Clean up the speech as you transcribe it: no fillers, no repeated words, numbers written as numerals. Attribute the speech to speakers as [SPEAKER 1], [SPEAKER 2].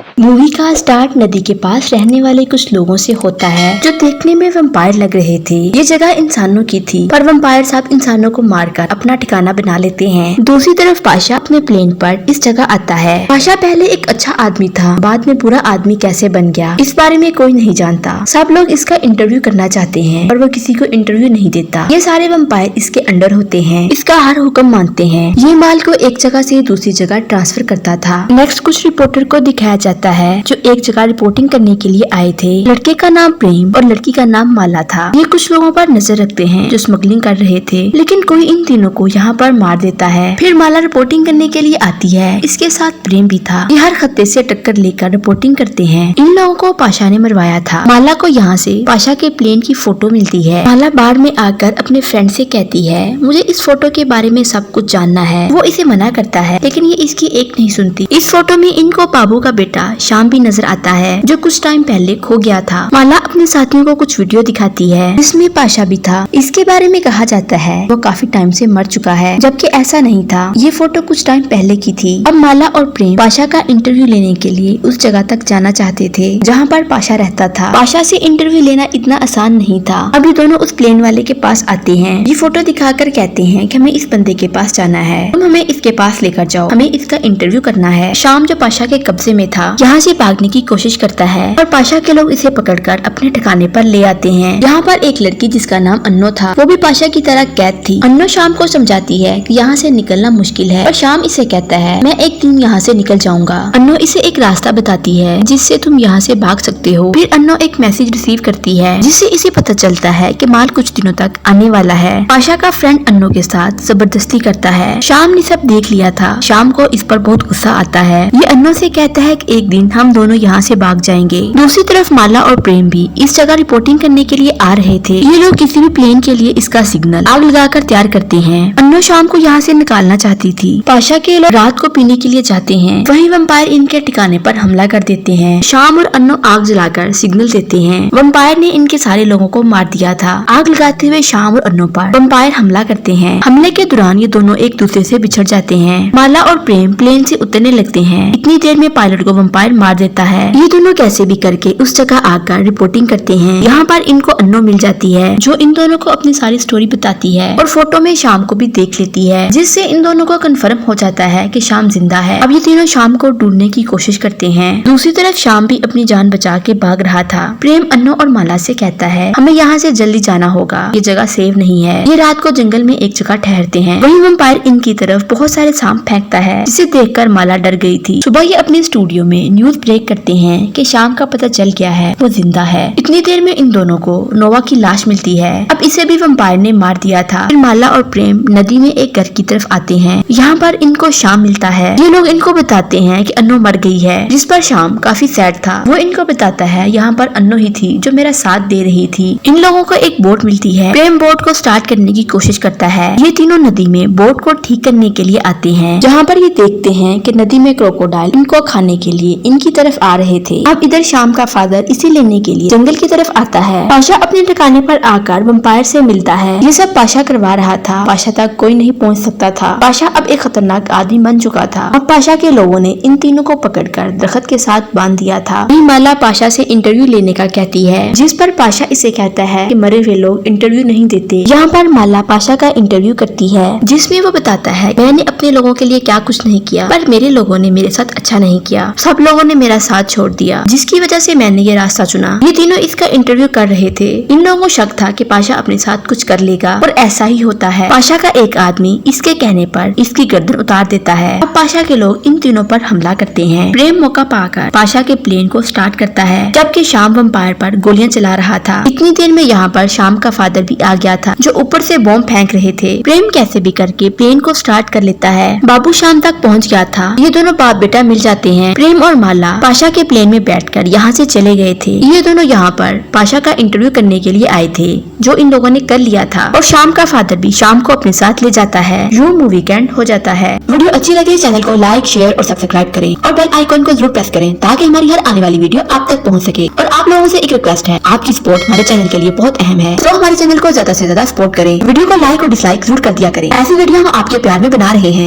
[SPEAKER 1] Movie का start नदी के पास रहने वाले कुछ लोगों से होता है जो देखने में वैम्पायर लग रहे थे। ये जगह इंसानों की थी पर वैम्पायर साहब इंसानों को मारकर अपना ठिकाना बना लेते हैं। दूसरी तरफ पाशा अपने प्लेन पर इस जगह आता है। पाशा पहले एक अच्छा आदमी था, बाद में बुरा आदमी कैसे बन गया इस बारे में कोई नहीं जानता। सब लोग इसका इंटरव्यू करना चाहते हैं पर वो किसी को इंटरव्यू नहीं देता। ये सारे वैम्पायर इसके अंडर होते हैं, इसका हर हुक्म मानते हैं। ये माल को एक जगह से दूसरी जगह ट्रांसफर करता था। नेक्स्ट कुछ रिपोर्टर को दिखाया जाता है जो एक जगह रिपोर्टिंग करने के लिए आए थे। लड़के का नाम प्रेम और लड़की का नाम माला था। ये कुछ लोगों पर नजर रखते हैं जो स्मगलिंग कर रहे थे, लेकिन कोई इन तीनों को यहाँ पर मार देता है। फिर माला रिपोर्टिंग करने के लिए आती है, इसके साथ प्रेम भी था। ये हर खत्ते से टक्कर लेकर रिपोर्टिंग करते हैं। इन लोगों को पाशा ने मरवाया था। माला को यहाँ से पाशा के प्लेन की फोटो मिलती है। माला बार में आकर अपने फ्रेंड से कहती है मुझे इस फोटो के बारे में सब कुछ जानना है। वो इसे मना करता है लेकिन ये इसकी एक नहीं सुनती। इस फोटो में इनको बाबू का बेटा शाम भी नजर आता है जो कुछ टाइम पहले खो गया था। माला अपने साथियों को कुछ वीडियो दिखाती है जिसमें पाशा भी था। इसके बारे में कहा जाता है वो काफी टाइम से मर चुका है, जबकि ऐसा नहीं था। ये फोटो कुछ टाइम पहले की थी। अब माला और प्रेम पाशा का इंटरव्यू लेने के लिए उस जगह तक जाना चाहते थे जहाँ पर पाशा रहता था। पाशा से इंटरव्यू लेना इतना आसान नहीं था। अब ये दोनों उस प्लेन वाले के पास आते हैं। ये फोटो दिखाकर कहते हैं कि हमें इस बंदे के पास जाना है, तुम हमें इसके पास लेकर जाओ, हमें इसका इंटरव्यू करना है। शाम जो पाशा के कब्जे में था यहाँ से भागने की कोशिश करता है और पाशा के लोग इसे पकड़कर अपने ठिकाने पर ले आते हैं। यहाँ पर एक लड़की जिसका नाम अन्नो था वो भी पाशा की तरह कैद थी। अन्नो शाम को समझाती है कि यहाँ से निकलना मुश्किल है और शाम इसे कहता है मैं एक दिन यहाँ से निकल जाऊंगा। अन्नो इसे एक रास्ता बताती है जिससे तुम यहाँ से भाग सकते हो। फिर अन्नो एक मैसेज रिसीव करती है जिससे इसे पता चलता है कि माल कुछ दिनों तक आने वाला है। पाशा का फ्रेंड अन्नो के साथ जबरदस्ती करता है। शाम ने सब देख लिया था। शाम को इस पर बहुत गुस्सा आता है। ये अन्नो से कहता है कि एक दिन हम दोनों यहाँ से भाग जाएंगे। दूसरी तरफ माला और प्रेम भी इस जगह रिपोर्टिंग करने के लिए आ रहे थे। ये लोग किसी भी प्लेन के लिए इसका सिग्नल आग लगाकर तैयार करते हैं। अन्नो शाम को यहाँ से निकालना चाहती थी। पाशा के लोग रात को पीने के लिए जाते हैं। वहीं वैम्पायर इनके ठिकाने पर हमला कर देते हैं। शाम और अन्नो आग जलाकर सिग्नल देते हैं। वैम्पायर ने इनके सारे लोगों को मार दिया था। आग लगाते हुए शाम और अन्नो पर वैम्पायर हमला करते हैं। हमले के दौरान ये दोनों एक दूसरे से बिछड़ जाते हैं। माला और प्रेम प्लेन से उतरने लगते हैं। इतनी देर में पायलट को वैम्पायर मार देता है। ये दोनों कैसे भी करके उस जगह आकर रिपोर्टिंग करते हैं। यहाँ पर इनको अन्नो मिल जाती है जो इन दोनों को अपनी सारी स्टोरी बताती है और फोटो में शाम को भी देख लेती है, जिससे इन दोनों को कंफर्म हो जाता है कि शाम जिंदा है। अब ये तीनों शाम को ढूंढने की कोशिश करते हैं। दूसरी तरफ शाम भी अपनी जान बचा के भाग रहा था। प्रेम अन्नो और माला से कहता है हमें यहाँ से जल्दी जाना होगा, ये जगह सेफ नहीं है। ये रात को जंगल में एक जगह ठहरते हैं। वहीं वैम्पायर इनकी तरफ बहुत सारे सांप फेंकता है जिसे देखकर माला डर गई थी। सुबह ये अपने स्टूडियो में न्यूज ब्रेक करते हैं कि शाम का पता चल गया है, वो जिंदा है। इतनी देर में इन दोनों को नोवा की लाश मिलती है। अब इसे भी वैम्पायर ने मार दिया था। फिर माला और प्रेम नदी में एक घर की तरफ आते हैं। यहाँ पर इनको शाम मिलता है। ये लोग इनको बताते हैं कि अन्नो मर गई है, जिस पर शाम काफी सैड था। वो इनको बताता है यहाँ पर अन्नो ही थी जो मेरा साथ दे रही थी। इन लोगों को एक बोट मिलती है। प्रेम बोट को स्टार्ट करने की कोशिश करता है। ये तीनों नदी में बोट को ठीक करने के लिए आते हैं, जहाँ पर ये देखते हैं कि नदी में क्रोकोडाइल इनको खाने के लिए इनकी तरफ आ रहे थे। अब इधर शाम का फादर इसे लेने के लिए जंगल की तरफ आता है। पाशा अपने ठिकाने पर आकर वैम्पायर से मिलता है। ये सब पाशा करवा रहा था। पाशा तक कोई नहीं पहुंच सकता था। पाशा अब एक खतरनाक आदमी बन चुका था। अब पाशा के लोगों ने इन तीनों को पकड़कर दरख्त के साथ बांध दिया था। वहीं माला पाशा से इंटरव्यू लेने का कहती है, जिस पर पाशा इसे कहता है कि मरे हुए लोग इंटरव्यू नहीं देते। यहाँ पर माला पाशा का इंटरव्यू करती है जिसमें वो बताता है मैंने अपने लोगों के लिए क्या कुछ नहीं किया, पर मेरे लोगों ने मेरे साथ अच्छा नहीं किया। सब लोगों ने मेरा साथ छोड़ दिया, जिसकी वजह से मैंने ये रास्ता चुना। ये तीनों इसका इंटरव्यू कर रहे थे। इन लोगों को शक था कि पाशा अपने साथ कुछ कर लेगा और ऐसा ही होता है। पाशा का एक आदमी इसके कहने पर इसकी गर्दन उतार देता है। अब पाशा के लोग इन तीनों पर हमला करते हैं। प्रेम मौका पाकर पाशा के प्लेन को स्टार्ट करता है, जबकि शाम वैम्पायर पर गोलियां चला रहा था। इतनी देर में यहाँ पर शाम का फादर भी आ गया था जो ऊपर से बॉम्ब फेंक रहे थे। प्रेम कैसे भी करके प्लेन को स्टार्ट कर लेता है। बाबू शाम तक पहुँच गया था। ये दोनों बाप बेटा मिल जाते हैं। प्रेम और माला पाशा के प्लेन में बैठकर यहाँ से चले गए थे। ये दोनों यहाँ पर पाशा का इंटरव्यू करने के लिए आए थे जो इन लोगों ने कर लिया था और शाम का फादर भी शाम को अपने साथ ले जाता है। यूं मूवी का एंड हो जाता है। वीडियो अच्छी लगे चैनल को लाइक शेयर और सब्सक्राइब करें और बेल आइकॉन को जरूर प्रेस करें ताकि हमारी हर आने वाली वीडियो आप तक पहुंच सके। और आप लोगों से एक रिक्वेस्ट है, आपकी सपोर्ट हमारे चैनल के लिए बहुत अहम है, तो हमारे चैनल को ज्यादा से ज्यादा सपोर्ट करें। वीडियो को लाइक और डिसलाइक जरूर कर दिया करें। ऐसी वीडियो हम आपके प्यार में बना रहे हैं।